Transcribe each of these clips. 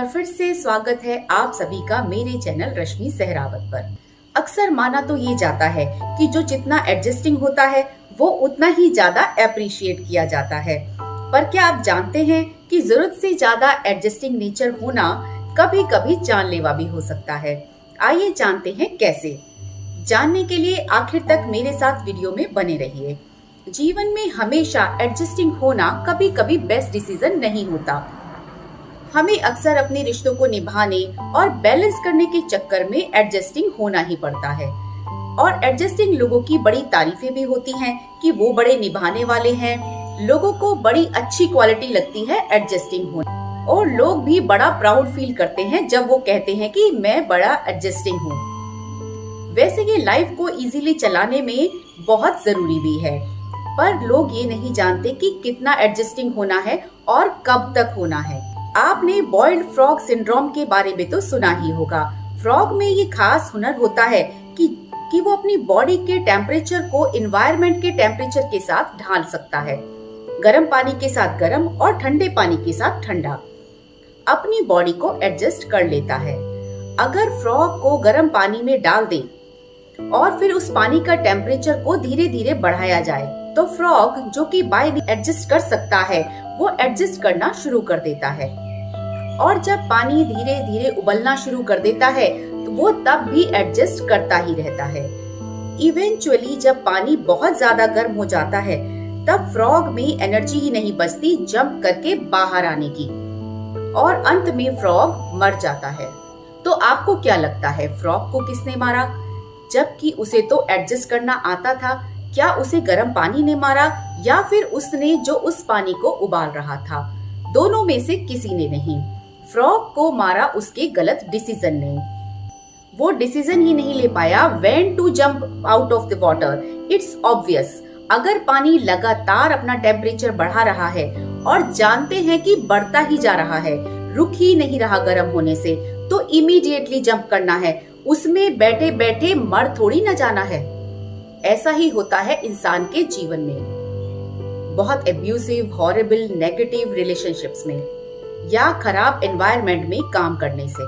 बार फिर से स्वागत है आप सभी का मेरे चैनल रश्मि सहरावत पर। अक्सर माना तो ये जाता है कि जो जितना एडजस्टिंग होता है वो उतना ही ज्यादा अप्रिशिएट किया जाता है। पर क्या आप जानते हैं कि जरूरत से ज्यादा एडजस्टिंग नेचर होना कभी कभी जानलेवा भी हो सकता है। आइए जानते हैं कैसे। जानने के लिए आखिर तक मेरे साथ वीडियो में बने रहिए। जीवन में हमेशा एडजस्टिंग होना कभी कभी बेस्ट डिसीजन नहीं होता। हमें अक्सर अपने रिश्तों को निभाने और बैलेंस करने के चक्कर में एडजस्टिंग होना ही पड़ता है। और एडजस्टिंग लोगों की बड़ी तारीफें भी होती हैं कि वो बड़े निभाने वाले हैं। लोगों को बड़ी अच्छी क्वालिटी लगती है एडजस्टिंग होना, और लोग भी बड़ा प्राउड फील करते हैं जब वो कहते हैं कि मैं बड़ा एडजस्टिंग हूँ। वैसे ये लाइफ को इजीली चलाने में बहुत जरूरी भी है, पर लोग ये नहीं जानते कि कितना एडजस्टिंग होना है और कब तक होना है। आपने बॉइल्ड फ्रॉग सिंड्रोम के बारे में तो सुना ही होगा। फ्रॉग में ये खास हुनर होता है कि वो अपनी बॉडी के टेम्परेचर को एनवायरनमेंट के टेम्परेचर के साथ ढाल सकता है। गर्म पानी के साथ गर्म और ठंडे पानी के साथ ठंडा अपनी बॉडी को एडजस्ट कर लेता है। अगर फ्रॉग को गर्म पानी में डाल दें और फिर उस पानी का टेम्परेचर को धीरे धीरे बढ़ाया जाए तो फ्रॉग, जो कि बाय एडजस्ट कर सकता है, वो एडजस्ट करना शुरू कर देता है। और जब पानी धीरे धीरे उबलना शुरू कर देता है तो वो तब भी एडजस्ट करता ही रहता है। इवेंचुअली जब पानी बहुत ज्यादा गर्म हो जाता है तब फ्रॉग में एनर्जी ही नहीं बचती जंप करके बाहर आने की, और अंत में फ्रॉग मर जाता है। तो आपको क्या लगता है, फ्रॉग को किसने मारा? जबकि उसे तो एडजस्ट करना आता था। क्या उसे गर्म पानी ने मारा या फिर उसने जो उस पानी को उबाल रहा था? दोनों में से किसी ने नहीं। फ्रॉग को मारा उसके गलत डिसीजन ने। वो डिसीजन ही नहीं ले पाया when to jump out of the water. It's obvious, अगर पानी लगातार अपना टेम्परेचर बढ़ा रहा है और जानते हैं कि बढ़ता ही जा रहा है, रुक ही नहीं रहा गर्म होने से, तो इमीडिएटली जंप करना है। उसमें बैठे बैठे मर थोड़ी न जाना है। ऐसा ही होता है इंसान के जीवन में, बहुत एब्यूसिव, हॉरिबल, नेगेटिव रिलेशनशिप्स में या खराब एनवायरनमेंट में काम करने से।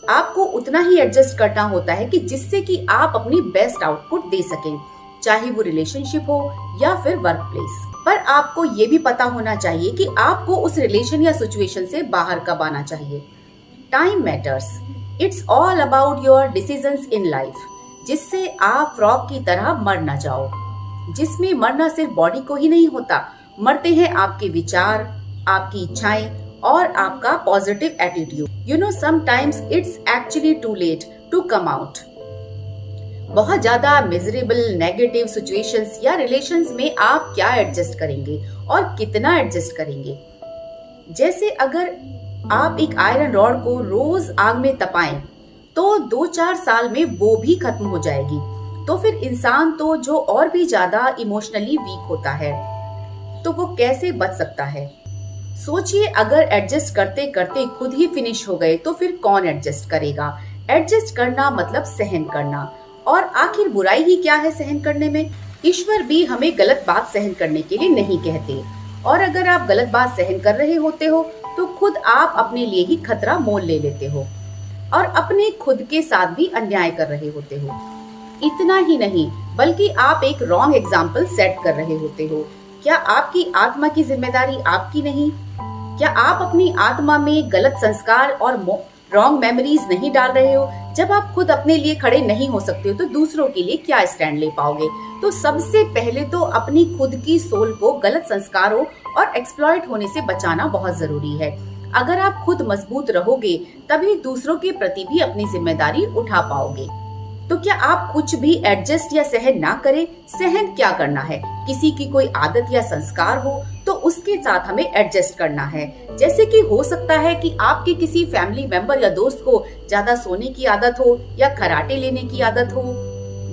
आपको उतना ही एडजस्ट करना होता है कि जिससे कि आप अपनी बेस्ट आउटपुट दे सकें, चाहे वो रिलेशनशिप हो या फिर वर्क प्लेस। पर आपको ये भी पता होना चाहिए कि आपको उस रिलेशन या सिचुएशन से बाहर कब आना चाहिए। Time matters. It's all about your decisions in life, जिससे आप फ्रॉग की तरह मर न जाओ। जिसमें मरना सिर्फ बॉडी को ही नहीं होता, मरते हैं आपके विचार, आपकी इच्छाएं और आपका positive attitude. You know, sometimes it's actually too late to come out. बहुत ज्यादा मिजरेबल नेगेटिव सिचुएशंस या रिलेशंस में आप क्या एडजस्ट करेंगे और कितना एडजस्ट करेंगे? जैसे अगर आप एक आयरन रॉड को रोज आग में तपाएं तो 2-4 साल में वो भी खत्म हो जाएगी। तो फिर इंसान तो जो और भी ज्यादा इमोशनली वीक होता है, तो वो कैसे बच सकता है? सोचिए, अगर एडजस्ट करते करते खुद ही फिनिश हो गए तो फिर कौन एडजस्ट करेगा? एडजस्ट करना मतलब सहन करना, और आखिर बुराई ही क्या है सहन करने में? ईश्वर भी हमें गलत बात सहन करने के लिए नहीं कहते, और अगर आप गलत बात सहन कर रहे होते हो तो खुद आप अपने लिए ही खतरा मोल ले लेते हो और अपने खुद के साथ भी अन्याय कर रहे होते हो। इतना ही नहीं, बल्कि आप एक रॉन्ग एग्जाम्पल सेट कर रहे होते हो। क्या आपकी आत्मा की जिम्मेदारी आपकी नहीं? क्या आप अपनी आत्मा में गलत संस्कार और रॉन्ग मेमोरीज नहीं डाल रहे हो? जब आप खुद अपने लिए खड़े नहीं हो सकते हो तो दूसरों के लिए क्या स्टैंड ले पाओगे? तो सबसे पहले तो अपनी खुद की सोल को गलत संस्कारों और एक्सप्लॉइट होने से बचाना बहुत जरूरी है। अगर आप खुद मजबूत रहोगे तभी दूसरों के प्रति भी अपनी जिम्मेदारी उठा पाओगे। तो क्या आप कुछ भी एडजस्ट या सहन ना करें? सहन क्या करना है? किसी की कोई आदत या संस्कार हो तो उसके साथ हमें एडजस्ट करना है। जैसे कि हो सकता है कि आपके किसी फैमिली मेंबर या दोस्त को ज्यादा सोने की आदत हो, या कराटे लेने की आदत हो,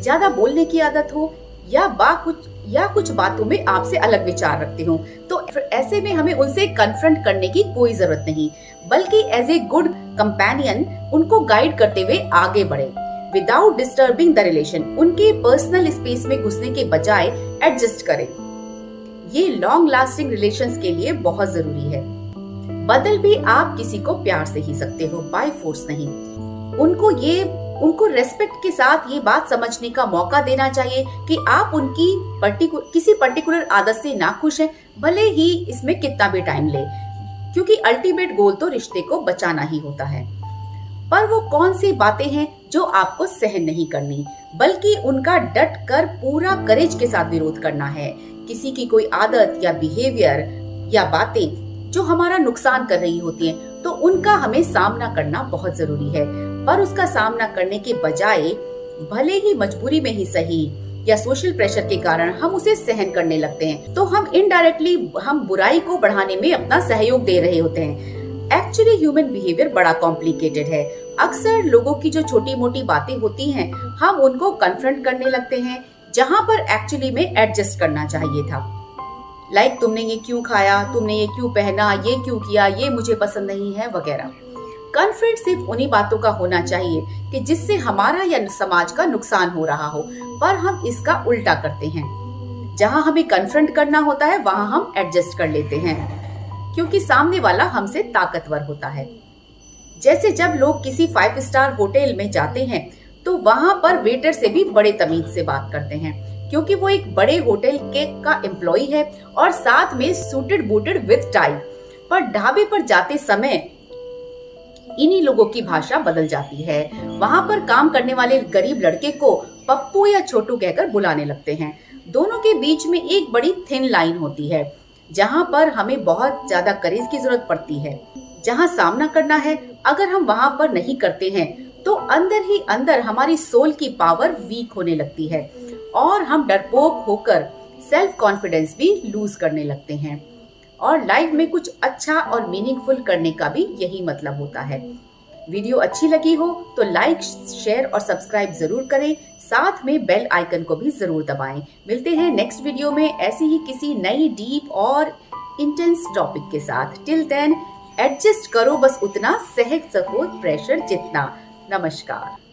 ज्यादा बोलने की आदत हो, या कुछ बातों में आपसे अलग विचार रखते हो। तो ऐसे में हमें उनसे कन्फ्रंट करने की कोई जरूरत नहीं, बल्कि एज ए गुड कंपेनियन उनको गाइड करते हुए आगे बढ़े विदाउट डिस्टर्बिंग द रिलेशन। उनके पर्सनल स्पेस में घुसने के बजाय एडजस्ट करें। ये लॉन्ग लास्टिंग रिलेशंस के लिए बहुत जरूरी है। बदल भी आप किसी को प्यार से ही सकते हो, बाय फोर्स नहीं। उनको रेस्पेक्ट के साथ ये बात समझने का मौका देना चाहिए कि आप उनकी किसी पर्टिकुलर आदत से नाखुश हैं, भले ही इसमें कितना भी टाइम ले, क्योंकि अल्टीमेट गोल तो रिश्ते को बचाना ही होता है। पर वो कौन सी बातें हैं जो आपको सहन नहीं करनी, बल्कि उनका डट कर पूरा करेज के साथ विरोध करना है। किसी की कोई आदत या बिहेवियर या बातें जो हमारा नुकसान कर रही होती हैं, तो उनका हमें सामना करना बहुत जरूरी है। पर उसका सामना करने के बजाय भले ही मजबूरी में ही सही या सोशल प्रेशर के कारण हम उसे सहन करने लगते हैं, तो हम इनडायरेक्टली बुराई को बढ़ाने में अपना सहयोग दे रहे होते हैं। एक्चुअली ह्यूमन बिहेवियर बड़ा कॉम्प्लिकेटेड है। अक्सर लोगों की जो छोटी मोटी बातें होती हैं, हम उनको कन्फ्रंट करने लगते हैं, जहां पर एक्चुअली में एडजस्ट करना चाहिए था। लाइक तुमने ये क्यों खाया, तुमने ये क्यों पहना, ये क्यों किया, ये मुझे पसंद नहीं है वगैरह। कन्फ्रंट सिर्फ उन्हीं बातों का होना चाहिए कि जिससे हमारा या समाज का नुकसान हो रहा हो, पर हम इसका उल्टा करते हैं। जहां हमें कन्फ्रंट करना होता है, वहां हम एडजस्ट कर लेते हैं, क्योंकि सामने वाला हमसे ताकतवर होता है। जैसे जब लोग किसी 5 स्टार होटल में जाते हैं, तो वहां पर वेटर से भी बड़े तमीज से बात करते हैं, क्योंकि वो एक बड़े होटल का एम्प्लॉय है और साथ में सूटेड बूटेड विद टाई। पर ढाबे पर जाते समय इन्हीं लोगों की भाषा बदल जाती है। वहां पर काम करने वाले गरीब लड़के को पप्पू या छोटू कहकर बुलाने लगते हैं। दोनों के बीच में एक बड़ी थिन लाइन होती है, जहां पर हमें बहुत ज्यादा करेज की जरूरत पड़ती है। जहां सामना करना है, अगर हम वहां पर नहीं करते हैं, तो अंदर ही अंदर हमारी सोल की पावर वीक होने लगती है और हम डरपोक होकर सेल्फ कॉन्फिडेंस भी लूज करने लगते हैं। और लाइफ में कुछ अच्छा और मीनिंगफुल करने का भी यही मतलब होता है। वीडियो अच्छी लगी हो तो लाइक, शेयर और सब्सक्राइब जरूर करें, साथ में बेल आइकन को भी जरूर दबाएं। मिलते हैं नेक्स्ट वीडियो में ऐसी ही किसी नई डीप और इंटेंस टॉपिक के साथ। टिल देन एडजस्ट करो बस उतना, सह सको प्रेशर जितना। नमस्कार।